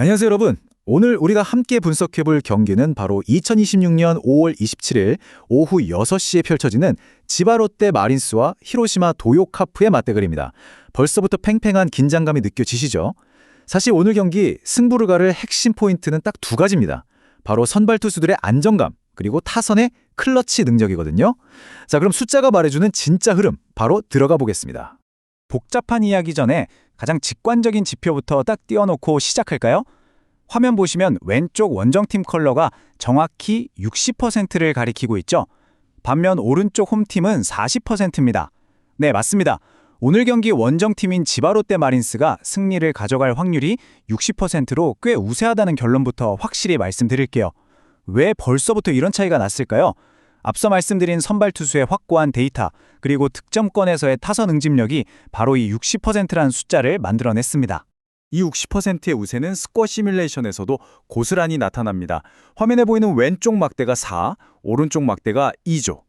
안녕하세요, 여러분. 오늘 우리가 함께 분석해볼 경기는 바로 2026년 5월 27일 오후 6시에 펼쳐지는 지바 롯데 마린스와 히로시마 도요카프의 맞대결입니다. 벌써부터 팽팽한 긴장감이 느껴지시죠? 사실 오늘 경기 승부를 가를 핵심 포인트는 딱 두 가지입니다. 바로 선발 투수들의 안정감, 그리고 타선의 클러치 능력이거든요. 자, 그럼 숫자가 말해주는 진짜 흐름, 바로 들어가 보겠습니다. 복잡한 이야기 전에 가장 직관적인 지표부터 딱 띄워놓고 시작할까요? 화면 보시면 왼쪽 원정팀 컬러가 정확히 60%를 가리키고 있죠. 반면 오른쪽 홈팀은 40%입니다. 네, 맞습니다. 오늘 경기 원정팀인 지바 롯데 마린스가 승리를 가져갈 확률이 60%로 꽤 우세하다는 결론부터 확실히 말씀드릴게요. 왜 벌써부터 이런 차이가 났을까요? 앞서 말씀드린 선발 투수의 확고한 데이터, 그리고 득점권에서의 타선 응집력이 바로 이 60%라는 숫자를 만들어냈습니다. 이 60%의 우세는 스코어 시뮬레이션에서도 고스란히 나타납니다. 화면에 보이는 왼쪽 막대가 4, 오른쪽 막대가 2죠.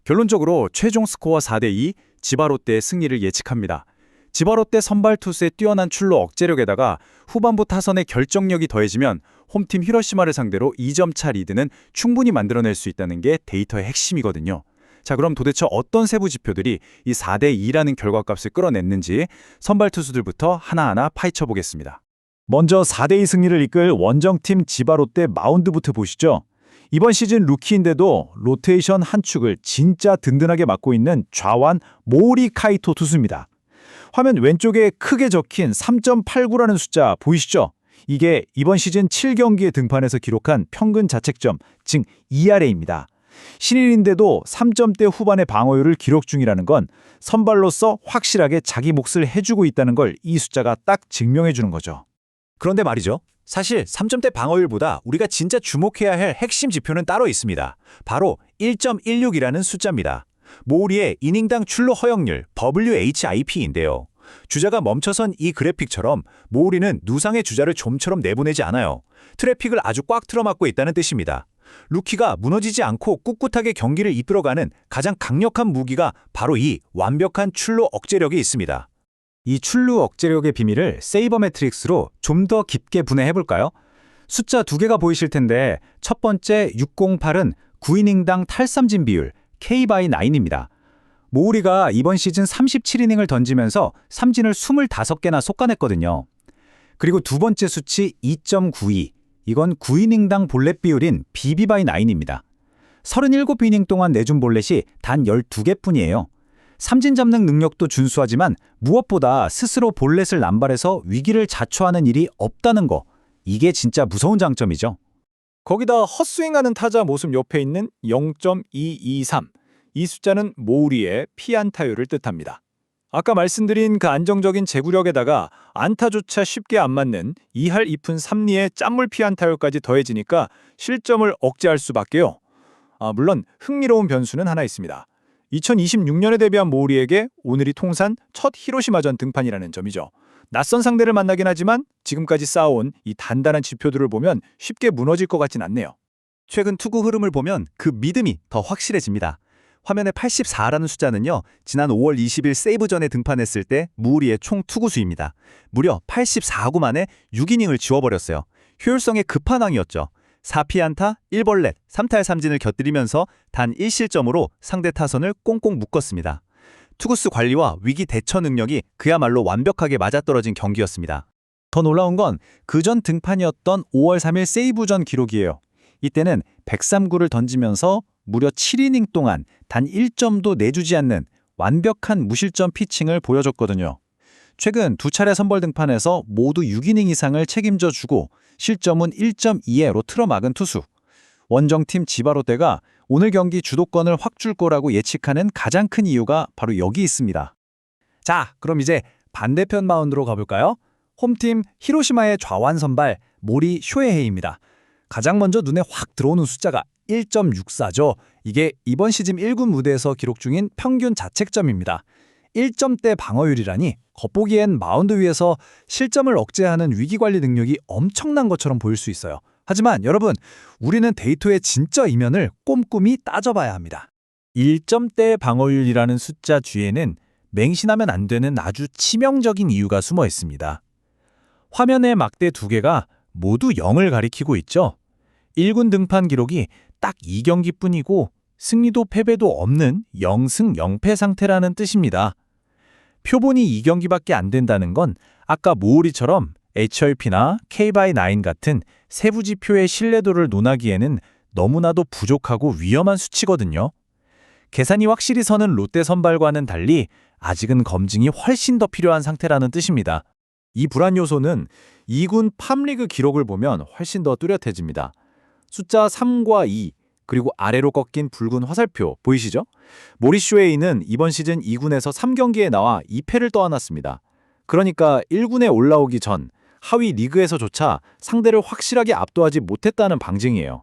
결론적으로 최종 스코어 4대2, 지바 롯데의 승리를 예측합니다. 지바 롯데 선발 투수의 뛰어난 출루 억제력에다가 후반부 타선의 결정력이 더해지면 홈팀 히로시마를 상대로 2점차 리드는 충분히 만들어낼 수 있다는 게 데이터의 핵심이거든요. 자, 그럼 도대체 어떤 세부 지표들이 이 4대2라는 결과값을 끌어냈는지 선발 투수들부터 하나하나 파헤쳐 보겠습니다. 먼저 4대2 승리를 이끌 원정팀 지바 롯데 마운드부터 보시죠. 이번 시즌 루키인데도 로테이션 한 축을 진짜 든든하게 맡고 있는 좌완 모리 카이토 투수입니다. 화면 왼쪽에 크게 적힌 3.89라는 숫자 보이시죠? 이게 이번 시즌 7경기에 등판해서 기록한 평균 자책점, 즉 ERA입니다. 신인인데도 3점대 후반의 방어율을 기록 중이라는 건 선발로서 확실하게 자기 몫을 해주고 있다는 걸 이 숫자가 딱 증명해 주는 거죠. 그런데 말이죠. 사실 3점대 방어율보다 우리가 진짜 주목해야 할 핵심 지표는 따로 있습니다. 바로 1.16이라는 숫자입니다. 모우리의 이닝당 출루 허용률 WHIP인데요. 주자가 멈춰선 이 그래픽처럼 모우리는 누상의 주자를 좀처럼 내보내지 않아요. 트래픽을 아주 꽉 틀어막고 있다는 뜻입니다. 루키가 무너지지 않고 꿋꿋하게 경기를 이끌어가는 가장 강력한 무기가 바로 이 완벽한 출루 억제력이 있습니다. 이 출루 억제력의 비밀을 세이버 매트릭스로 좀 더 깊게 분해해볼까요? 숫자 두 개가 보이실 텐데 첫 번째 608은 9이닝당 탈삼진 비율 K/9입니다. 모우리가 이번 시즌 37이닝을 던지면서 삼진을 25개나 솎아냈거든요. 그리고 두 번째 수치 2.92. 이건 9이닝당 볼넷 비율인 BB/9입니다. 37이닝 동안 내준 볼넷이 단 12개뿐이에요. 삼진 잡는 능력도 준수하지만 무엇보다 스스로 볼넷을 남발해서 위기를 자초하는 일이 없다는 거. 이게 진짜 무서운 장점이죠. 거기다 헛스윙하는 타자 모습 옆에 있는 0.223. 이 숫자는 모우리의 피안타율을 뜻합니다. 아까 말씀드린 그 안정적인 제구력에다가 안타조차 쉽게 안 맞는 2할 2푼 3리의 짠물 피안타율까지 더해지니까 실점을 억제할 수밖에요. 물론 흥미로운 변수는 하나 있습니다. 2026년에 데뷔한 모우리에게 오늘이 통산 첫 히로시마전 등판이라는 점이죠. 낯선 상대를 만나긴 하지만 지금까지 쌓아온 이 단단한 지표들을 보면 쉽게 무너질 것 같진 않네요. 최근 투구 흐름을 보면 그 믿음이 더 확실해집니다. 화면에 84라는 숫자는요, 지난 5월 20일 세이브전에 등판했을 때 무우리의 총 투구수입니다. 무려 84구 만에 6이닝을 지워버렸어요. 효율성의 급한왕이었죠. 4피안타, 1볼넷, 3탈 삼진을 곁들이면서 단 1실점으로 상대 타선을 꽁꽁 묶었습니다. 투구수 관리와 위기 대처 능력이 그야말로 완벽하게 맞아떨어진 경기였습니다. 더 놀라운 건 그전 등판이었던 5월 3일 세이브전 기록이에요. 이때는 103구를 던지면서 무려 7이닝 동안 단 1점도 내주지 않는 완벽한 무실점 피칭을 보여줬거든요. 최근 두 차례 선발 등판에서 모두 6이닝 이상을 책임져 주고 실점은 1.2회로 틀어막은 투수. 원정팀 지바 롯데가 오늘 경기 주도권을 확 줄 거라고 예측하는 가장 큰 이유가 바로 여기 있습니다. 자, 그럼 이제 반대편 마운드로 가볼까요? 홈팀 히로시마의 좌완 선발 모리 쇼헤이입니다. 가장 먼저 눈에 확 들어오는 숫자가 1.64죠. 이게 이번 시즌 1군 무대에서 기록 중인 평균 자책점입니다. 1점대 방어율이라니 겉보기엔 마운드 위에서 실점을 억제하는 위기관리 능력이 엄청난 것처럼 보일 수 있어요. 하지만 여러분, 우리는 데이터의 진짜 이면을 꼼꼼히 따져봐야 합니다. 1점대 방어율이라는 숫자 뒤에는 맹신하면 안 되는 아주 치명적인 이유가 숨어 있습니다. 화면의 막대 두 개가 모두 0을 가리키고 있죠. 1군 등판 기록이 딱 2경기뿐이고 승리도 패배도 없는 0승 0패 상태라는 뜻입니다. 표본이 2경기밖에 안 된다는 건 아까 모우리처럼 HRP나 K/9 같은 세부 지표의 신뢰도를 논하기에는 너무나도 부족하고 위험한 수치거든요. 계산이 확실히 서는 롯데 선발과는 달리 아직은 검증이 훨씬 더 필요한 상태라는 뜻입니다. 이 불안 요소는 2군 팜리그 기록을 보면 훨씬 더 뚜렷해집니다. 숫자 3과 2, 그리고 아래로 꺾인 붉은 화살표 보이시죠? 모리쇼 에이는 이번 시즌 2군에서 3경기에 나와 2패를 떠안았습니다. 그러니까 1군에 올라오기 전 하위 리그에서조차 상대를 확실하게 압도하지 못했다는 방증이에요.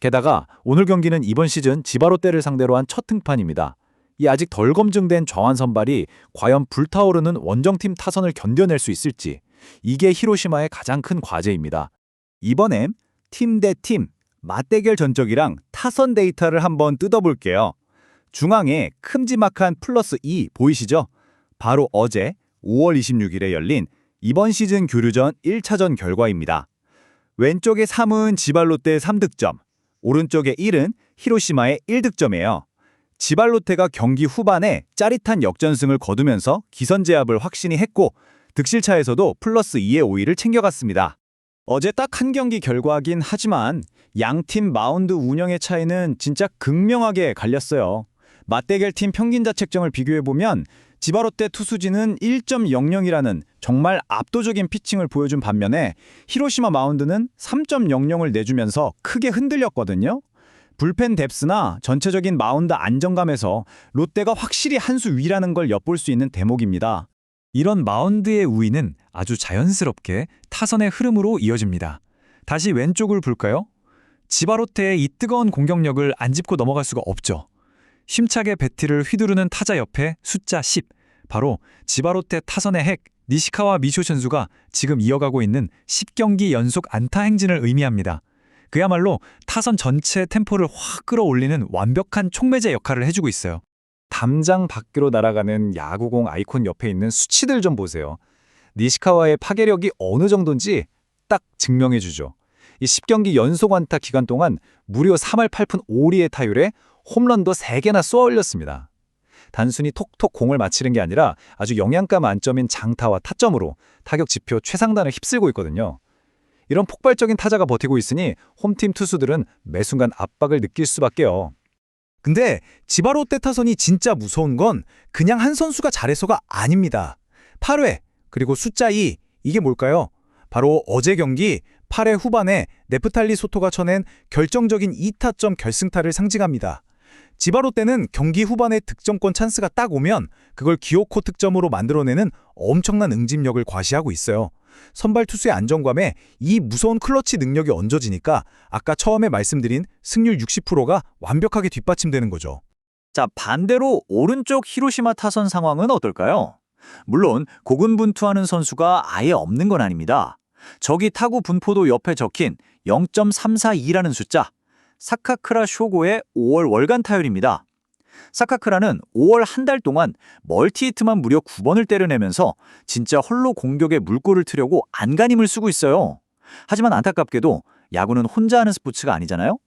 게다가 오늘 경기는 이번 시즌 지바롯데를 상대로 한 첫 등판입니다. 이 아직 덜 검증된 정환 선발이 과연 불타오르는 원정팀 타선을 견뎌낼 수 있을지, 이게 히로시마의 가장 큰 과제입니다. 이번엔 팀 대 팀, 맞대결 전적이랑 타선 데이터를 한번 뜯어볼게요. 중앙에 큼지막한 +2 보이시죠? 바로 어제 5월 26일에 열린 이번 시즌 교류전 1차전 결과입니다. 왼쪽에 3은 지발롯데의 3득점, 오른쪽에 1은 히로시마의 1득점이에요. 지발롯데가 경기 후반에 짜릿한 역전승을 거두면서 기선제압을 확신히 했고 득실차에서도 +2의 5위를 챙겨갔습니다. 어제 딱 한 경기 결과긴 하지만 양팀 마운드 운영의 차이는 진짜 극명하게 갈렸어요. 맞대결 팀 평균 자책점을 비교해보면 지바롯데 투수진은 1.00이라는 정말 압도적인 피칭을 보여준 반면에 히로시마 마운드는 3.00을 내주면서 크게 흔들렸거든요. 불펜 뎁스나 전체적인 마운드 안정감에서 롯데가 확실히 한 수 위라는 걸 엿볼 수 있는 대목입니다. 이런 마운드의 우위는 아주 자연스럽게 타선의 흐름으로 이어집니다. 다시 왼쪽을 볼까요? 지바롯데의 이 뜨거운 공격력을 안 짚고 넘어갈 수가 없죠. 힘차게 배트를 휘두르는 타자 옆에 숫자 10, 바로 지바롯데 타선의 핵 니시카와 미쇼 선수가 지금 이어가고 있는 10경기 연속 안타 행진을 의미합니다. 그야말로 타선 전체의 템포를 확 끌어올리는 완벽한 촉매제 역할을 해주고 있어요. 담장 밖으로 날아가는 야구공 아이콘 옆에 있는 수치들 좀 보세요. 니시카와의 파괴력이 어느 정도인지 딱 증명해주죠. 이 10경기 연속 안타 기간 동안 무려 3할 8푼 5리의 타율에 홈런도 3개나 쏘아 올렸습니다. 단순히 톡톡 공을 맞히는 게 아니라 아주 영양가 만점인 장타와 타점으로 타격 지표 최상단을 휩쓸고 있거든요. 이런 폭발적인 타자가 버티고 있으니 홈팀 투수들은 매 순간 압박을 느낄 수밖에요. 근데 지바롯데 타선이 진짜 무서운 건 그냥 한 선수가 잘해서가 아닙니다. 8회, 그리고 숫자 2, 이게 뭘까요? 바로 어제 경기 8회 후반에 네프탈리 소토가 쳐낸 결정적인 2타점 결승타를 상징합니다. 지바롯데는 경기 후반에 득점권 찬스가 딱 오면 그걸 기어코 득점으로 만들어내는 엄청난 응집력을 과시하고 있어요. 선발 투수의 안정감에 이 무서운 클러치 능력이 얹어지니까 아까 처음에 말씀드린 승률 60%가 완벽하게 뒷받침되는 거죠. 자, 반대로 오른쪽 히로시마 타선 상황은 어떨까요? 물론 고군분투하는 선수가 아예 없는 건 아닙니다. 저기 타구 분포도 옆에 적힌 0.342라는 숫자, 사카크라 쇼고의 5월 월간 타율입니다. 사카크라는 5월 한 달 동안 멀티히트만 무려 9번을 때려내면서 진짜 홀로 공격에 물꼬를 트려고 안간힘을 쓰고 있어요. 하지만 안타깝게도 야구는 혼자 하는 스포츠가 아니잖아요?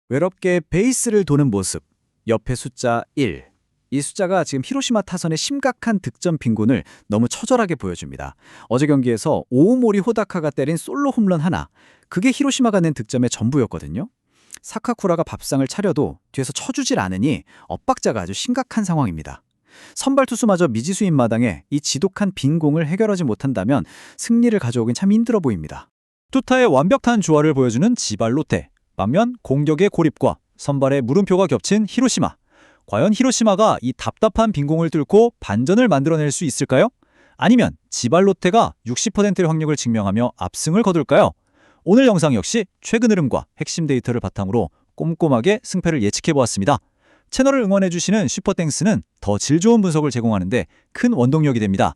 외롭게 베이스를 도는 모습, 옆에 숫자 1. 이 숫자가 지금 히로시마 타선의 심각한 득점 빈곤을 너무 처절하게 보여줍니다. 어제 경기에서 오우모리 호다카가 때린 솔로 홈런 하나, 그게 히로시마가 낸 득점의 전부였거든요. 사카쿠라가 밥상을 차려도 뒤에서 쳐주질 않으니 엇박자가 아주 심각한 상황입니다. 선발 투수마저 미지수인 마당에 이 지독한 빈공을 해결하지 못한다면 승리를 가져오긴 참 힘들어 보입니다. 투타의 완벽한 조화를 보여주는 지발롯데, 반면 공격의 고립과 선발의 물음표가 겹친 히로시마. 과연 히로시마가 이 답답한 빈공을 뚫고 반전을 만들어낼 수 있을까요? 아니면 지발롯데가 60%의 확률을 증명하며 압승을 거둘까요? 오늘 영상 역시 최근 흐름과 핵심 데이터를 바탕으로 꼼꼼하게 승패를 예측해보았습니다. 채널을 응원해주시는 슈퍼땡스는 더 질 좋은 분석을 제공하는데 큰 원동력이 됩니다.